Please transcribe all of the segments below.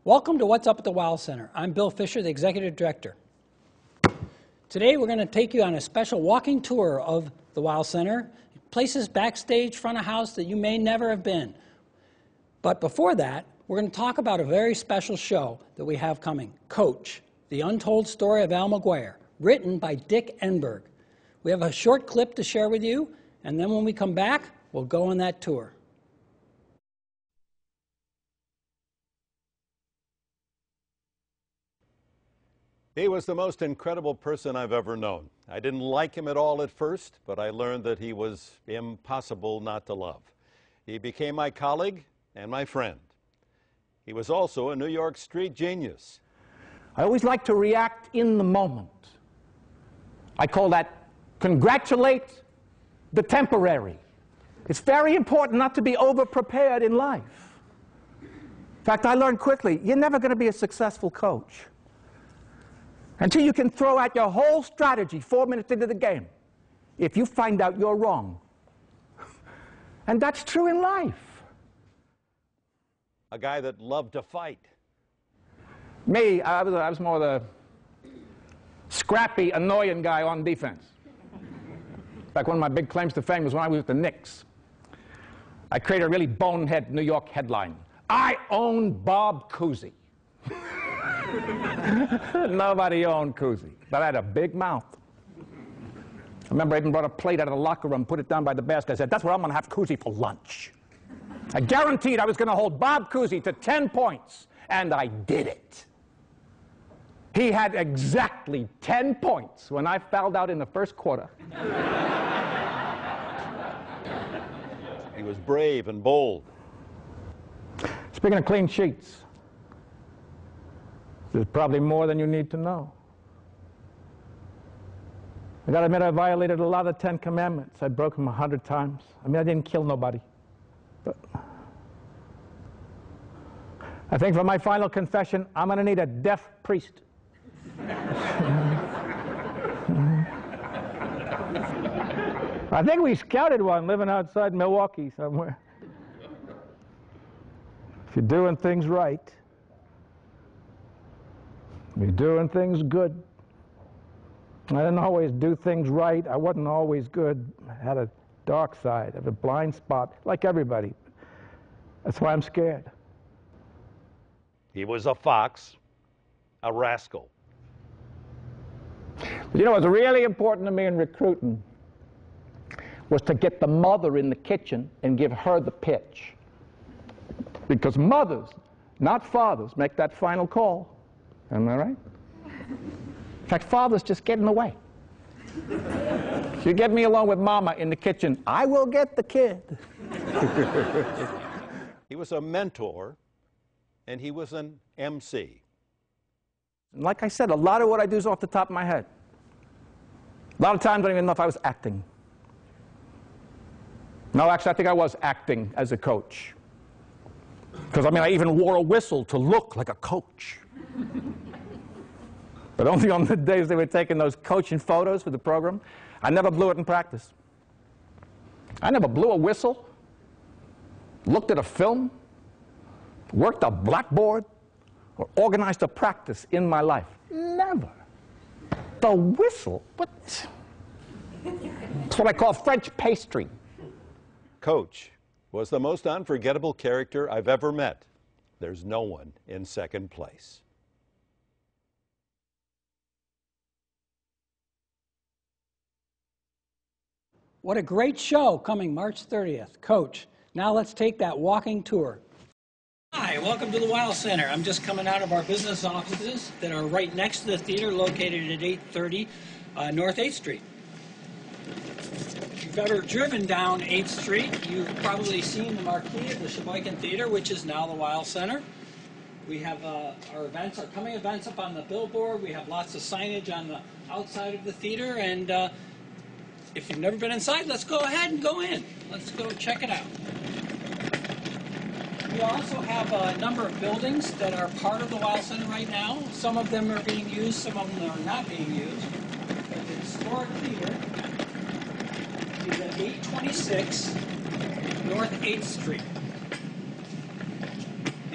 Welcome to What's Up at the Weill Center. I'm Bill Fisher, the Executive Director. Today we're going to take you on a special walking tour of the Weill Center, places backstage, front of house that you may never have been. But before that, we're going to talk about a very special show that we have coming, Coach, The Untold Story of Al McGuire, written by Dick Enberg. We have a short clip to share with you, and then when we come back, we'll go on that tour. He was the most incredible person I've ever known. I didn't like him at all at first, but I learned that he was impossible not to love. He became my colleague and my friend. He was also a New York street genius. I always like to react in the moment. I call that congratulate the temporary. It's very important not to be over-prepared in life. In fact, I learned quickly, you're never going to be a successful coach until you can throw out your whole strategy 4 minutes into the game if you find out you're wrong. And that's true in life. A guy that loved to fight. Me, I was more the scrappy, annoying guy on defense. In fact, one of my big claims to fame was when I was with the Knicks. I created a really bonehead New York headline. I own Bob Cousy. Nobody owned Cousy, but I had a big mouth. I remember I even brought a plate out of the locker room, put it down by the basket. I said, that's where I'm going to have Cousy for lunch. I guaranteed I was going to hold Bob Cousy to 10 points, and I did it. He had exactly 10 points when I fouled out in the first quarter. He was brave and bold. Speaking of clean sheets, there's probably more than you need to know. I got to admit, I violated a lot of the 10 Commandments. I broke them 100 times. I mean, I didn't kill nobody. But I think for my final confession, I'm going to need a deaf priest. I think we scouted one living outside Milwaukee somewhere. If you're doing things right, you're doing things good. I didn't always do things right. I wasn't always good. I had a dark side. I had a blind spot, like everybody. That's why I'm scared. He was a fox, a rascal. You know what's really important to me in recruiting was to get the mother in the kitchen and give her the pitch. Because mothers, not fathers, make that final call. Am I right? In fact, fathers just get in the way. If you get me along with mama in the kitchen, I will get the kid. He was a mentor, and he was an MC. And like I said, a lot of what I do is off the top of my head. A lot of times I don't even know if I was acting. No, actually, I think I was acting as a coach. Because, I mean, I even wore a whistle to look like a coach. But only on the days they were taking those coaching photos for the program. I never blew it in practice. I never blew a whistle, looked at a film, worked a blackboard, or organized a practice in my life. Never. The whistle? What? It's what I call French pastry. Coach was the most unforgettable character I've ever met. There's no one in second place. What a great show coming March 30th, Coach. Now let's take that walking tour. Hi, welcome to the Weill Center. I'm just coming out of our business offices that are right next to the theater, located at 830 North 8th Street. If you've ever driven down 8th Street, you've probably seen the marquee of the Sheboygan Theater, which is now the Weill Center. We have our events, our coming events up on the billboard. We have lots of signage on the outside of the theater, and if you've never been inside, let's go ahead and go in. Let's go check it out. We also have a number of buildings that are part of the Weill Center right now. Some of them are being used, some of them are not being used. But the historic theater is at 826 North 8th Street.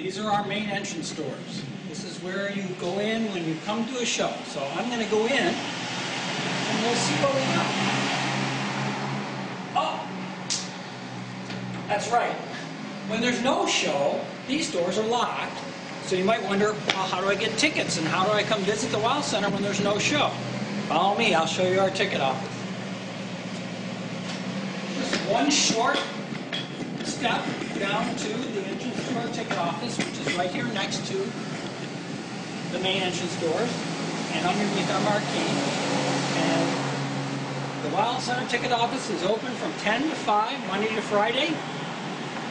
These are our main entrance doors. This is where you go in when you come to a show. So I'm going to go in and we'll see what we got. Oh, that's right. When there's no show, these doors are locked. So you might wonder, well, how do I get tickets and how do I come visit the Weill Center when there's no show? Follow me, I'll show you our ticket office. Just one short step down to the entrance to our ticket office, which is right here next to the main entrance doors and underneath our marquee. And the Weill Center ticket office is open from 10 to 5, Monday to Friday.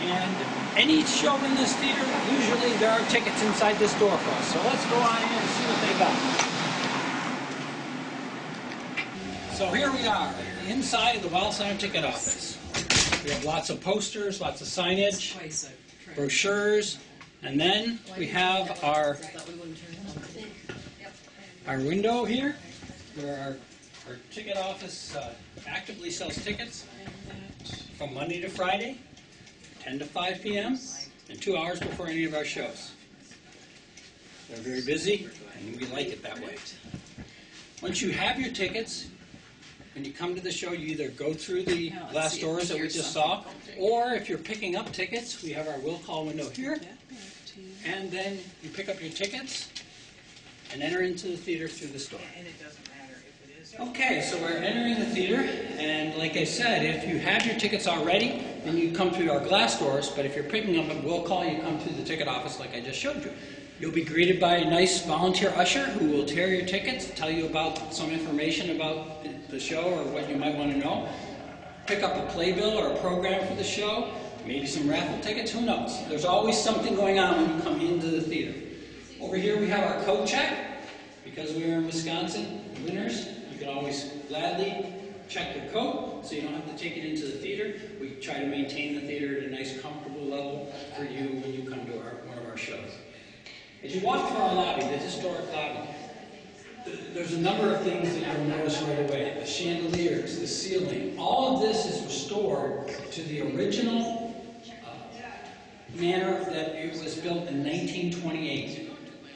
And any show in this theater, usually there are tickets inside this door for us. So let's go on in and see what they got. So here we are, inside of the Weill Center ticket office. We have lots of posters, lots of signage, brochures, and then we have our window here, where our ticket office actively sells tickets from Monday to Friday, 10 to 5 p.m., and 2 hours before any of our shows. They're very busy, and we like it that way. Once you have your tickets, when you come to the show, you either go through the glass doors that we just saw, or if you're picking up tickets, we have our will call window here, and then you pick up your tickets and enter into the theater through this door. Okay, so we're entering the theater, and like I said, if you have your tickets already, then you come through our glass doors, but if you're picking them up, we'll call you come through the ticket office like I just showed you. You'll be greeted by a nice volunteer usher who will tear your tickets, tell you about some information about the show or what you might want to know, pick up a playbill or a program for the show, maybe some raffle tickets, who knows. There's always something going on when you come into the theater. Over here we have our coat check. Because we are in Wisconsin, winters, you can always gladly check your coat so you don't have to take it into the theater. We try to maintain the theater at a nice, comfortable level for you when you come to one of our shows. As you walk through our lobby, the historic lobby, there's a number of things that you'll notice right away. The chandeliers, the ceiling, all of this is restored to the original manner that it was built in 1928.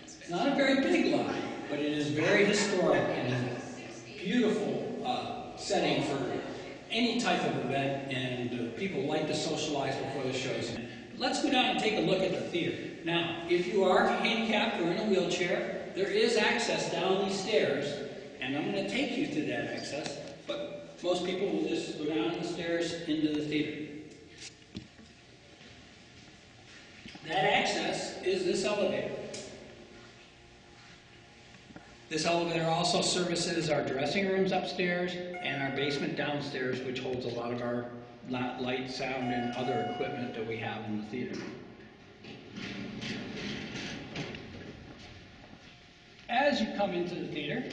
It's not a very big lobby, but it is very historic and a beautiful setting for any type of event, and people like to socialize before the shows. Let's go down and take a look at the theater. Now, if you are handicapped or in a wheelchair, there is access down these stairs, and I'm going to take you to that access, but most people will just go down the stairs into the theater. That access is this elevator. This elevator also services our dressing rooms upstairs and our basement downstairs, which holds a lot of our light, sound, and other equipment that we have in the theater. As you come into the theater,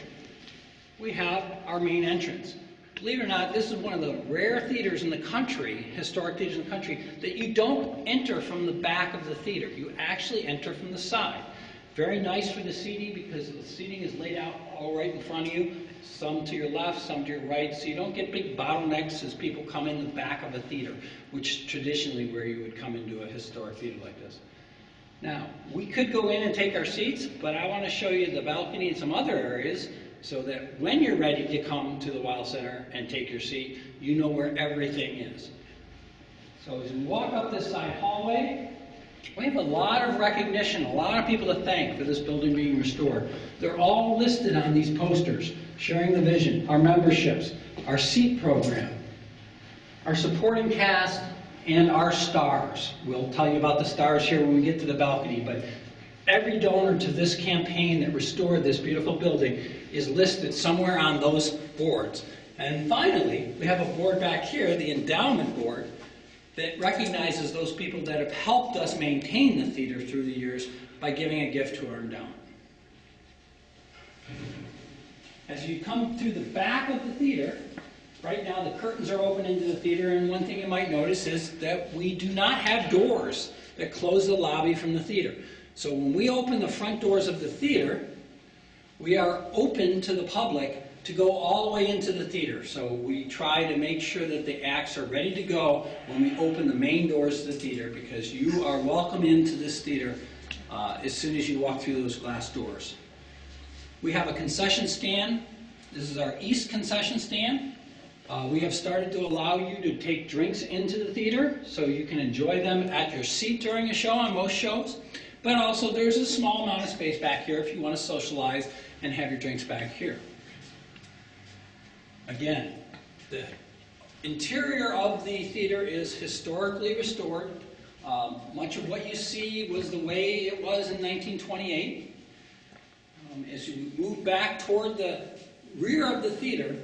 we have our main entrance. Believe it or not, this is one of the rare theaters in the country, historic theaters in the country, that you don't enter from the back of the theater. You actually enter from the side. Very nice for the seating because the seating is laid out all right in front of you, some to your left, some to your right, so you don't get big bottlenecks as people come in the back of a theater, which traditionally where you would come into a historic theater like this. Now, we could go in and take our seats, but I want to show you the balcony and some other areas so that when you're ready to come to the Weill Center and take your seat, you know where everything is. So as we walk up this side hallway, we have a lot of recognition, a lot of people to thank for this building being restored. They're all listed on these posters, sharing the vision, our memberships, our seat program, our supporting cast, and our stars. We'll tell you about the stars here when we get to the balcony, but every donor to this campaign that restored this beautiful building is listed somewhere on those boards. And finally, we have a board back here, the endowment board, that recognizes those people that have helped us maintain the theater through the years by giving a gift to our endowment. As you come through the back of the theater, right now the curtains are open into the theater, and one thing you might notice is that we do not have doors that close the lobby from the theater. So when we open the front doors of the theater, we are open to the public to go all the way into the theater. So we try to make sure that the acts are ready to go when we open the main doors to the theater, because you are welcome into this theater as soon as you walk through those glass doors. We have a concession stand. This is our East concession stand. We have started to allow you to take drinks into the theater so you can enjoy them at your seat during a show on most shows. But also there's a small amount of space back here if you want to socialize and have your drinks back here. Again, the interior of the theater is historically restored. Much of what you see was the way it was in 1928. As you move back toward the rear of the theater,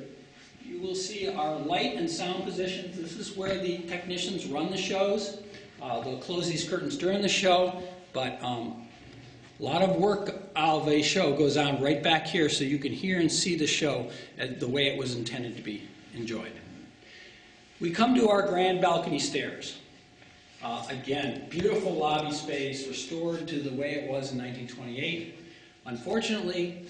you will see our light and sound positions. This is where the technicians run the shows. They'll close these curtains during the show, but a lot of work out of a show goes on right back here so you can hear and see the show the way it was intended to be enjoyed. We come to our grand balcony stairs. Again, beautiful lobby space, restored to the way it was in 1928. Unfortunately,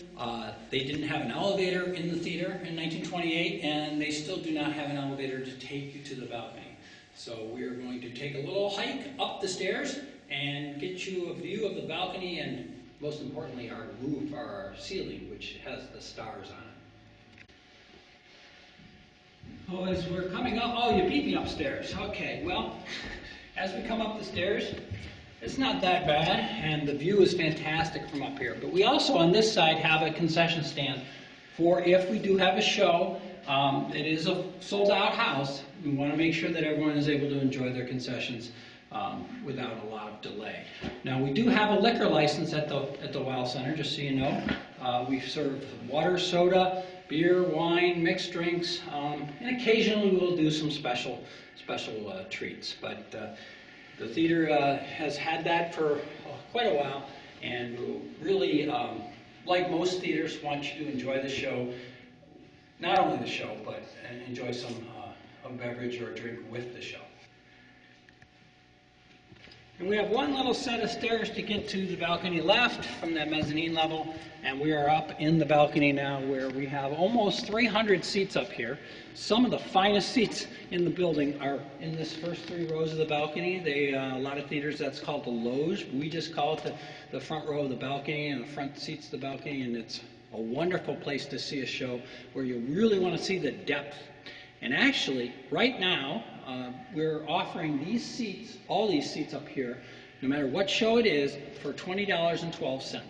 they didn't have an elevator in the theater in 1928, and they still do not have an elevator to take you to the balcony. So we are going to take a little hike up the stairs and get you a view of the balcony and, most importantly, our roof, our ceiling, which has the stars on it. Oh, as we're coming up, oh, you beat me upstairs. Okay, well, as we come up the stairs, it's not that bad, and the view is fantastic from up here. But we also, on this side, have a concession stand for if we do have a show. It is a sold-out house. We want to make sure that everyone is able to enjoy their concessions without a lot of delay. Now, we do have a liquor license at the Weill Center, just so you know. We serve water, soda, beer, wine, mixed drinks, and occasionally we'll do some special treats. But the theater has had that for quite a while, and really, like most theaters, want you to enjoy the show. Not only the show, but enjoy some a beverage or a drink with the show. And we have one little set of stairs to get to the balcony left from that mezzanine level, and we are up in the balcony now where we have almost 300 seats up here. Some of the finest seats in the building are in this first 3 rows of the balcony. A lot of theaters, that's called the loge. We just call it the front row of the balcony and the front seats of the balcony, and it's a wonderful place to see a show where you really want to see the depth. And actually, right now, we're offering these seats, all these seats up here, no matter what show it is, for $20.12.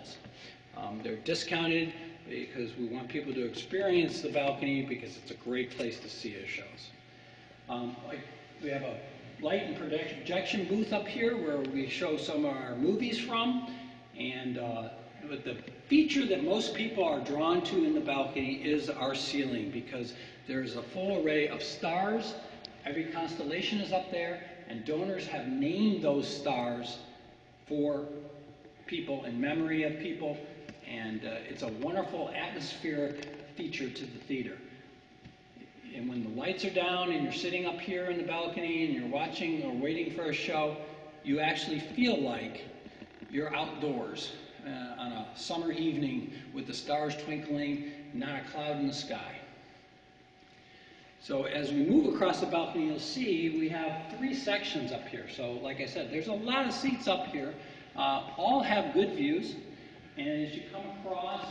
They're discounted because we want people to experience the balcony because it's a great place to see our shows. We have a light and projection booth up here where we show some of our movies from, and the feature that most people are drawn to in the balcony is our ceiling, because there's a full array of stars. Every constellation is up there, and donors have named those stars for people, in memory of people, and it's a wonderful atmospheric feature to the theater. And when the lights are down and you're sitting up here in the balcony and you're watching or waiting for a show, you actually feel like you're outdoors on a summer evening with the stars twinkling, not a cloud in the sky. So as we move across the balcony, you'll see we have 3 sections up here. So like I said, there's a lot of seats up here. All have good views. And as you come across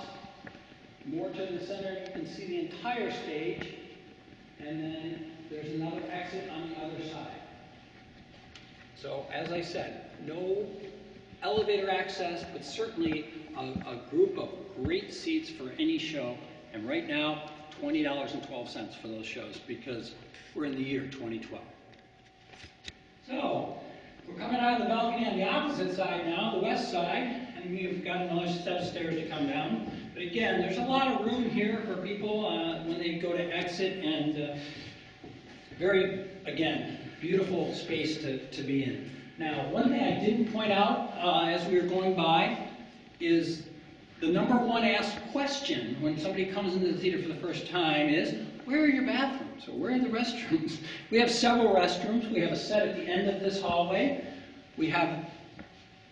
more to the center, you can see the entire stage. And then there's another exit on the other side. So as I said, no elevator access, but certainly a group of great seats for any show. And right now, $20.12 for those shows, because we're in the year 2012. So, we're coming out of the balcony on the opposite side now, the west side, and we've got another set of stairs to come down. But again, there's a lot of room here for people when they go to exit, and very, again, beautiful space to be in. Now, one thing I didn't point out as we were going by is the number one asked question when somebody comes into the theater for the first time is, where are your bathrooms, or where are the restrooms? We have several restrooms. We have a set at the end of this hallway. We have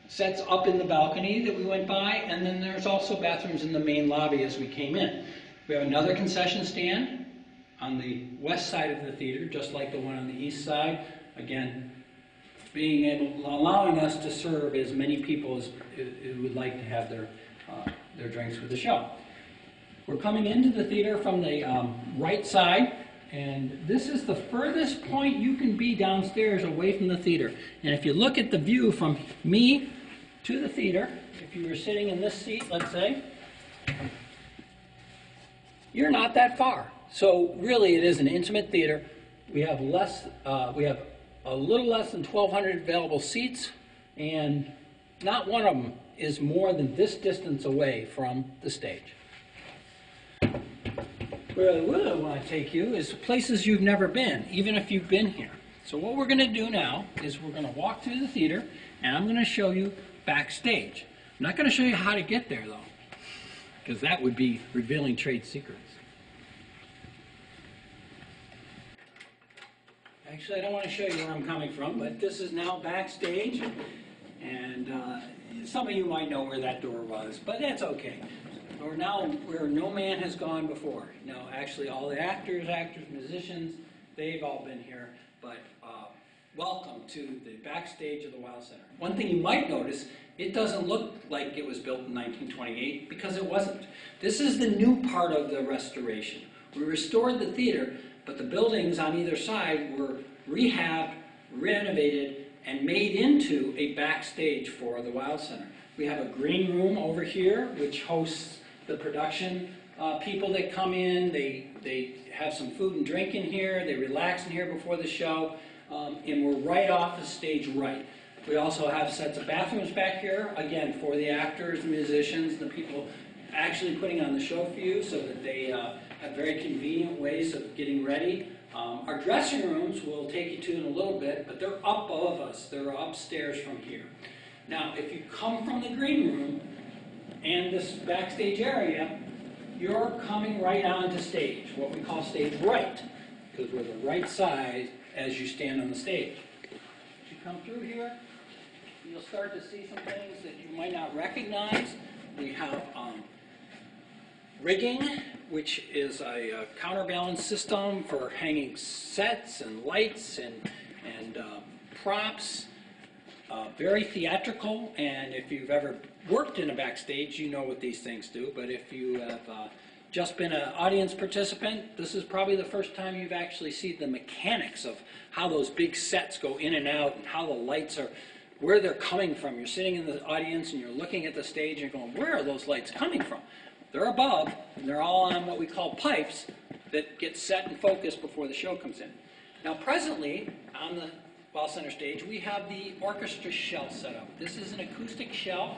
sets up in the balcony that we went by, and then there's also bathrooms in the main lobby as we came in. We have another concession stand on the west side of the theater, just like the one on the east side. Again, allowing us to serve as many people as who would like to have their drinks with the show. We're coming into the theater from the right side, and this is the furthest point you can be downstairs away from the theater. And if you look at the view from me to the theater, if you were sitting in this seat, let's say, you're not that far. So really, it is an intimate theater. We have a little less than 1,200 available seats, and not one of them is more than this distance away from the stage. Where I really want to take you is places you've never been, even if you've been here. So what we're going to do now is we're going to walk through the theater, and I'm going to show you backstage. I'm not going to show you how to get there, though, because that would be revealing trade secrets. Actually, I don't want to show you where I'm coming from, but this is now backstage, and some of you might know where that door was, but that's okay. We're now where no man has gone before. No, actually, all the actors, musicians, they've all been here, but welcome to the backstage of the Weill Center. One thing you might notice, it doesn't look like it was built in 1928, because it wasn't. This is the new part of the restoration. We restored the theater, but the buildings on either side were rehabbed, renovated, and made into a backstage for the Weill Center. We have a green room over here, which hosts the production people that come in. They have some food and drink in here. They relax in here before the show. And we're right off the stage right. We also have sets of bathrooms back here, again, for the actors, the musicians, the people actually putting on the show for you, so that they have very convenient ways of getting ready. Our dressing rooms we'll take you to in a little bit, but they're up above us. They're upstairs from here. Now, if you come from the green room and this backstage area, you're coming right onto stage, what we call stage right, because we're the right side as you stand on the stage. As you come through here, you'll start to see some things that you might not recognize. We have rigging, which is a counterbalance system for hanging sets and lights and props. Very theatrical, and if you've ever worked in a backstage, you know what these things do. But if you have just been an audience participant, this is probably the first time you've actually seen the mechanics of how those big sets go in and out, and how the lights are, where they're coming from. You're sitting in the audience and you're looking at the stage and you're going, where are those lights coming from? They're above, and they're all on what we call pipes that get set and focused before the show comes in. Now presently, on the Weill Center stage, we have the orchestra shell set up. This is an acoustic shell,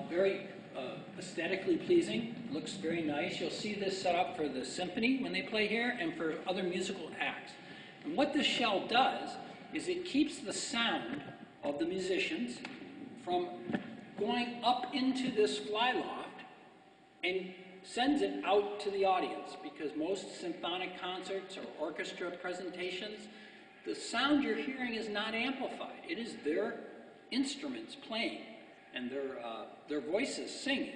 very aesthetically pleasing, looks very nice. You'll see this set up for the symphony when they play here, and for other musical acts. And what this shell does is it keeps the sound of the musicians from going up into this flyloft and sends it out to the audience, because most symphonic concerts or orchestra presentations, the sound you're hearing is not amplified. It is their instruments playing and their voices singing.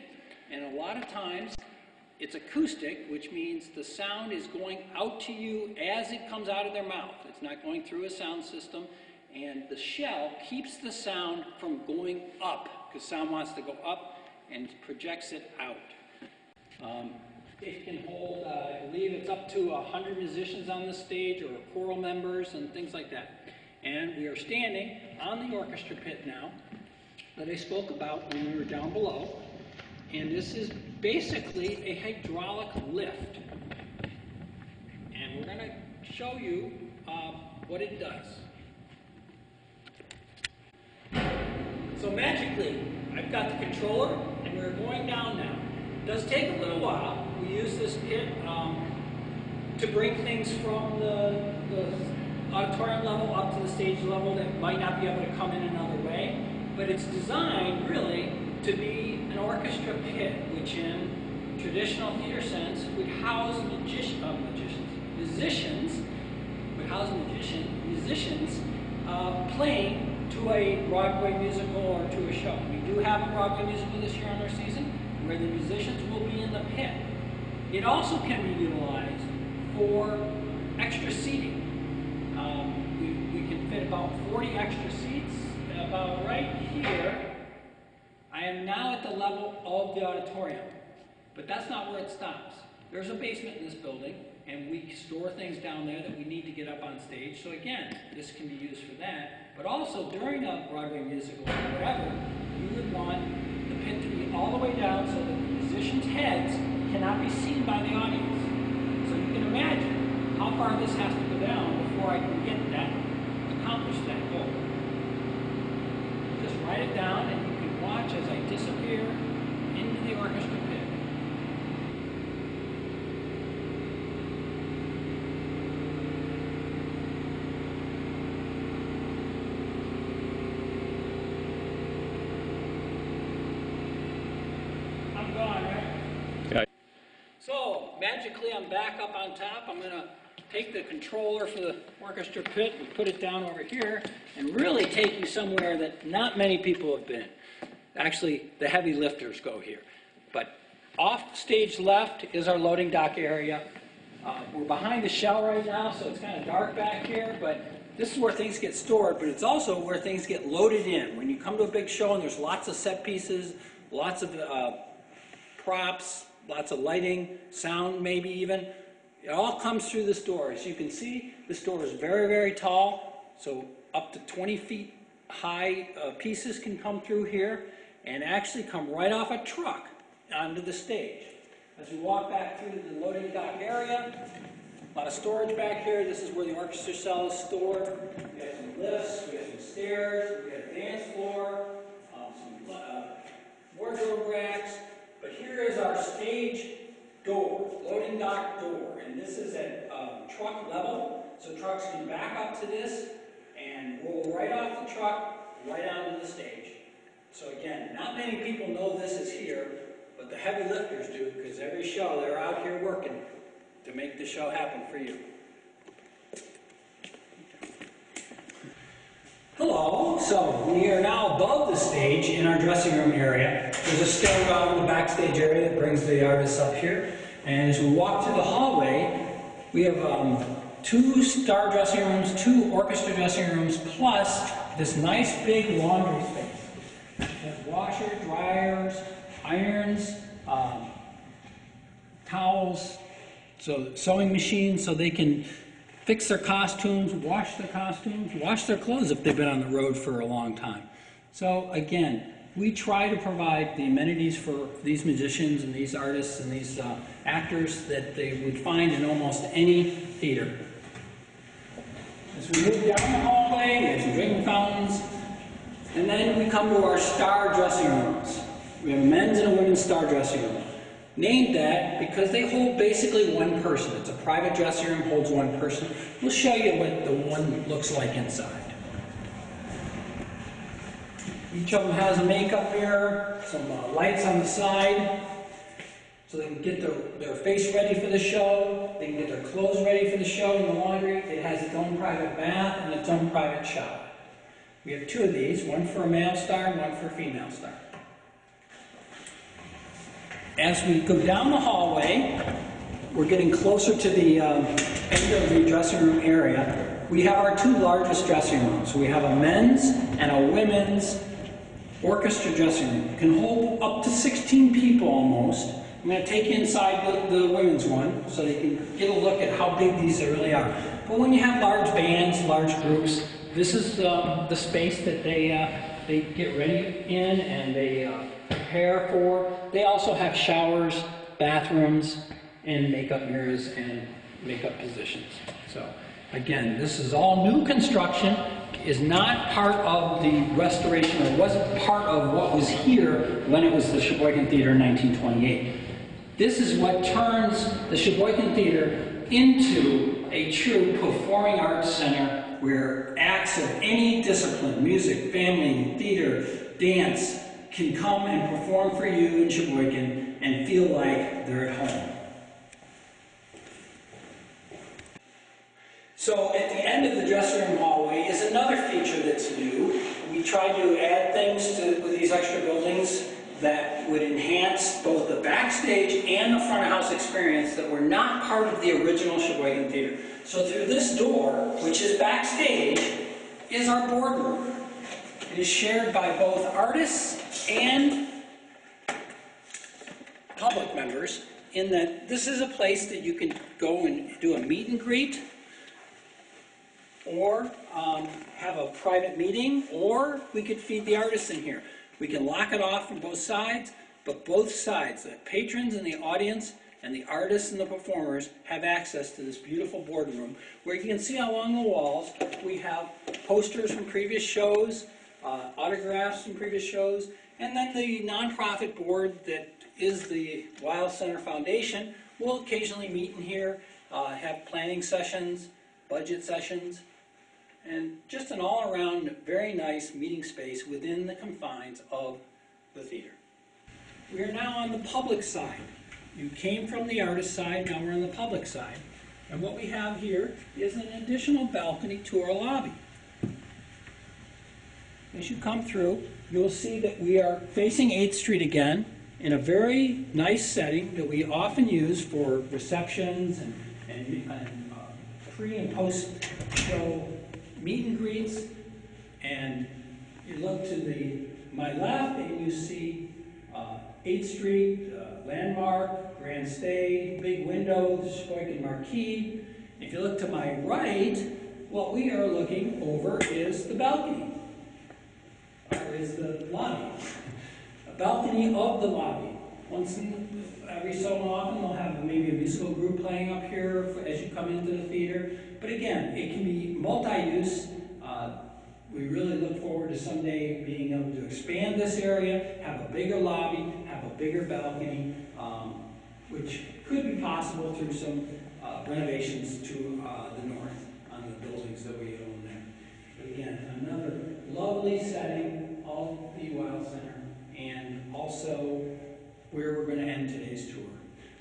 And a lot of times it's acoustic, which means the sound is going out to you as it comes out of their mouth. It's not going through a sound system, and the shell keeps the sound from going up, because sound wants to go up, and projects it out. It can hold, I believe it's up to 100 musicians on the stage, or choral members and things like that. And we are standing on the orchestra pit now that I spoke about when we were down below. And this is basically a hydraulic lift. And we're going to show you what it does. So magically, I've got the controller, and we're going down now. It does take a little while. We use this pit to bring things from the auditorium level up to the stage level that might not be able to come in another way. But it's designed really to be an orchestra pit, which in traditional theater sense would house musicians playing to a Broadway musical or to a show. We do have a Broadway musical this year on our season, where the musicians will be in the pit. It also can be utilized for extra seating. We can fit about 40 extra seats about right here, I am now at the level of the auditorium. But that's not where it stops. There's a basement in this building, and we store things down there that we need to get up on stage. So again, this can be used for that. But also, during a Broadway musical or whatever, you would want the pit to be all the way down so that the musicians' heads cannot be seen by the audience. So you can imagine how far this has to go down before I can get that, accomplish that goal. Just write it down, and you can watch as I disappear into the orchestra pit. I'm gone, right? Yeah. So, magically, I'm back up on top. I'm going to take the controller for the orchestra pit and put it down over here and really take you somewhere that not many people have been. Actually, the heavy lifters go here. But off stage left is our loading dock area. We're behind the shell right now, so it's kind of dark back here, but this is where things get stored, but it's also where things get loaded in. When you come to a big show and there's lots of set pieces, lots of props, lots of lighting, sound maybe even, it all comes through this door. As you can see, this door is very, very tall, so up to 20 feet high pieces can come through here and actually come right off a truck onto the stage. As we walk back through the loading dock area, a lot of storage back here. This is where the orchestra cell is stored. We have some lifts, we have some stairs, we have a dance floor, some wardrobe racks. But here is our stage door, loading dock door, and this is at truck level, so trucks can back up to this and roll right off the truck, right onto the stage. So again, not many people know this is here, but the heavy lifters do, because every show they're out here working to make the show happen for you. Hello, so we are now above the stage in our dressing room area. There's a stairwell in the backstage area that brings the artists up here. And as we walk through the hallway, we have 2 star dressing rooms, 2 orchestra dressing rooms, plus this nice big laundry space. It has washer, dryers, irons, towels, so sewing machines so they can fix their costumes, wash their clothes if they've been on the road for a long time. So again, we try to provide the amenities for these musicians and these artists and these actors that they would find in almost any theater. As we move down the hallway, we have some drinking fountains, and then we come to our star dressing rooms. We have a men's and a women's star dressing room. Named that because they hold basically one person. It's a private dressing room, holds one person. We'll show you what the one looks like inside. Each of them has a makeup mirror, some lights on the side, so they can get their face ready for the show, they can get their clothes ready for the show in the laundry. It has its own private bath and its own private shower. We have 2 of these, one for a male star and one for a female star. As we go down the hallway, we're getting closer to the end of the dressing room area. We have our 2 largest dressing rooms. We have a men's and a women's orchestra dressing room. It can hold up to 16 people almost. I'm going to take you inside the women's one so they can get a look at how big these really are. But when you have large bands, large groups, this is the space that they get ready in and they prepare for. They also have showers, bathrooms, and makeup mirrors and makeup positions. So again, this is all new construction, is not part of the restoration, or wasn't part of what was here when it was the Sheboygan Theater in 1928. This is what turns the Sheboygan Theater into a true performing arts center where acts of any discipline, music, family, theater, dance, can come and perform for you in Sheboygan and feel like they're at home. So at the end of the dressing room hallway is another feature that's new. We try to add things to these extra buildings that would enhance both the backstage and the front of house experience that were not part of the original Sheboygan Theater. So through this door, which is backstage, is our boardroom. It is shared by both artists and public members, in that this is a place that you can go and do a meet and greet, or have a private meeting, or we could feed the artists in here. We can lock it off from both sides, but both sides, the patrons and the audience and the artists and the performers, have access to this beautiful boardroom where you can see along the walls we have posters from previous shows, autographs from previous shows, and then the nonprofit board that is the Weill Center Foundation will occasionally meet in here, have planning sessions, budget sessions, and just an all-around very nice meeting space within the confines of the theater. We are now on the public side. You came from the artist side, now we're on the public side. And what we have here is an additional balcony to our lobby. As you come through, you'll see that we are facing 8th Street again in a very nice setting that we often use for receptions and pre- and post-show meet and greets. And you look to my left and you see 8th Street, landmark, grand stage, big windows, Sheboygan marquee. If you look to my right, what we are looking over is the balcony, or is the lobby. A balcony of the lobby. Every so often they'll have maybe a musical group playing up here as you come into the theater. But again, it can be multi-use. We really look forward to someday being able to expand this area, have a bigger lobby, have a bigger balcony, which could be possible through some renovations to the north on the buildings that we own there. But again, another lovely setting of the Weill Center, and also where we're going to end today's tour.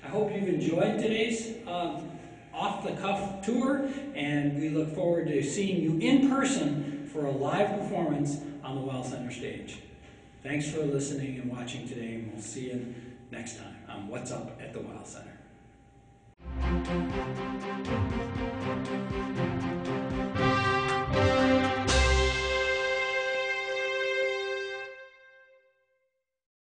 I hope you've enjoyed today's off-the-cuff tour, and we look forward to seeing you in person for a live performance on the Weill Center stage. Thanks for listening and watching today, and we'll see you next time on What's Up at the Weill Center.